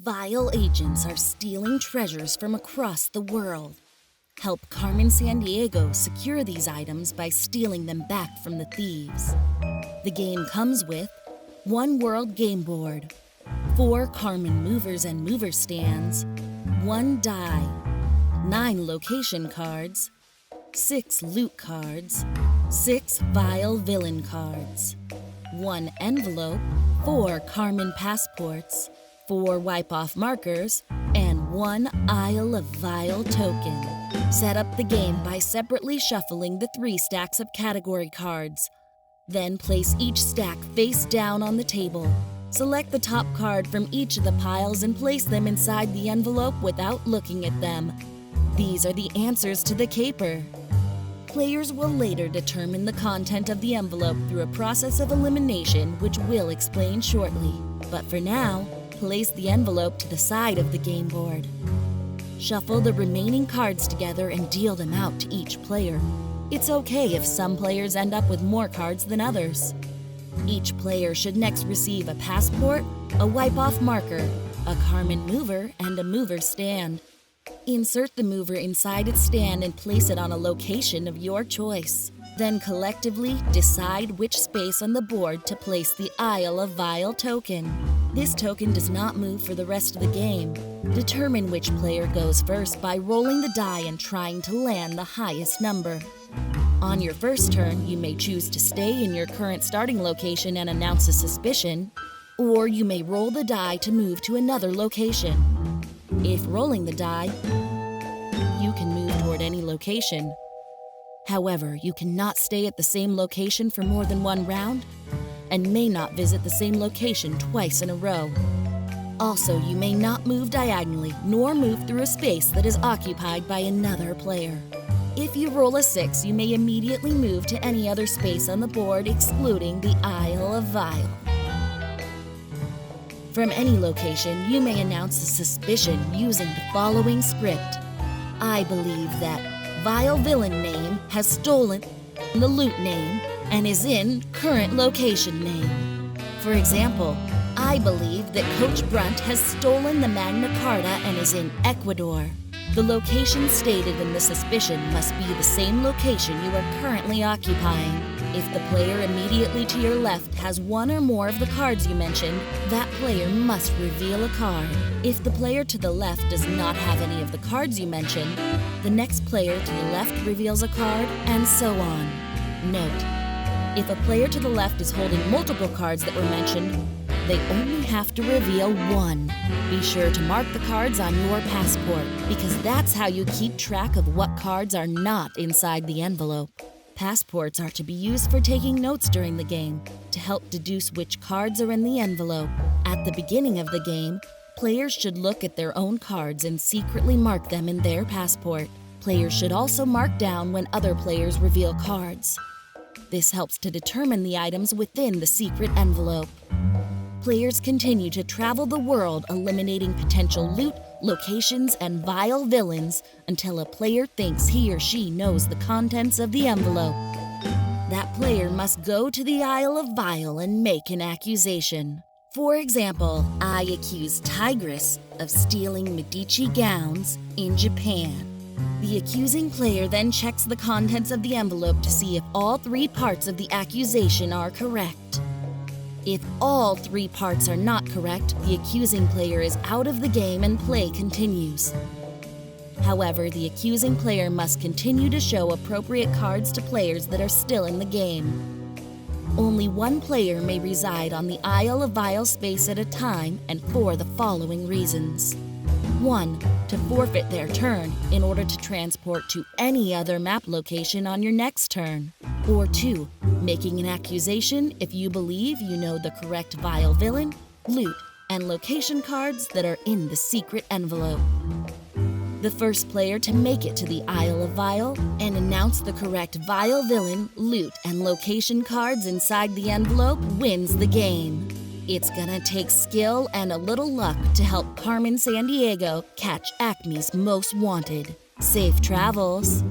Vile agents are stealing treasures from across the world. Help Carmen Sandiego secure these items by stealing them back from the thieves. The game comes with 1 world game board, 4 Carmen movers and mover stands, 1 die, 9 location cards, 6 loot cards, 6 vile villain cards, 1 envelope, 4 Carmen passports, 4 wipe-off markers, and 1 Isle of V.I.L.E token. Set up the game by separately shuffling the 3 stacks of category cards. Then place each stack face down on the table. Select the top card from each of the piles and place them inside the envelope without looking at them. These are the answers to the caper. Players will later determine the content of the envelope through a process of elimination, which we'll explain shortly. But for now, place the envelope to the side of the game board. Shuffle the remaining cards together and deal them out to each player. It's okay if some players end up with more cards than others. Each player should next receive a passport, a wipe-off marker, a Carmen mover, and a mover stand. Insert the mover inside its stand and place it on a location of your choice. Then collectively decide which space on the board to place the Isle of V.I.L.E token. This token does not move for the rest of the game. Determine which player goes first by rolling the die and trying to land the highest number. On your first turn, you may choose to stay in your current starting location and announce a suspicion, or you may roll the die to move to another location. If rolling the die, you can move toward any location. However, you cannot stay at the same location for more than 1 round and may not visit the same location twice in a row. Also, you may not move diagonally nor move through a space that is occupied by another player. If you roll a 6, you may immediately move to any other space on the board excluding the Isle of V.I.L.E. From any location, you may announce a suspicion using the following script. I believe that vile villain name has stolen the loot name and is in current location name. For example, I believe that Coach Brunt has stolen the Magna Carta and is in Ecuador. The location stated in the suspicion must be the same location you are currently occupying. If the player immediately to your left has 1 or more of the cards you mentioned, that player must reveal a card. If the player to the left does not have any of the cards you mentioned, the next player to the left reveals a card, and so on. Note: if a player to the left is holding multiple cards that were mentioned, they only have to reveal 1. Be sure to mark the cards on your passport, because that's how you keep track of what cards are not inside the envelope. Passports are to be used for taking notes during the game to help deduce which cards are in the envelope. At the beginning of the game, players should look at their own cards and secretly mark them in their passport. Players should also mark down when other players reveal cards. This helps to determine the items within the secret envelope. Players continue to travel the world eliminating potential loot, locations, and vile villains until a player thinks he or she knows the contents of the envelope. That player must go to the Isle of V.I.L.E and make an accusation. For example, I accuse Tigress of stealing Medici gowns in Japan. The accusing player then checks the contents of the envelope to see if all 3 parts of the accusation are correct. If all 3 parts are not correct, the accusing player is out of the game and play continues. However, the accusing player must continue to show appropriate cards to players that are still in the game. Only 1 player may reside on the Isle of V.I.L.E space at a time, and for the following reasons. 1. To forfeit their turn in order to transport to any other map location on your next turn. Or 2. Making an accusation if you believe you know the correct vile villain, loot, and location cards that are in the secret envelope. The first player to make it to the Isle of V.I.L.E and announce the correct vile villain, loot, and location cards inside the envelope wins the game. It's gonna take skill and a little luck to help Carmen Sandiego catch ACME's most wanted. Safe travels!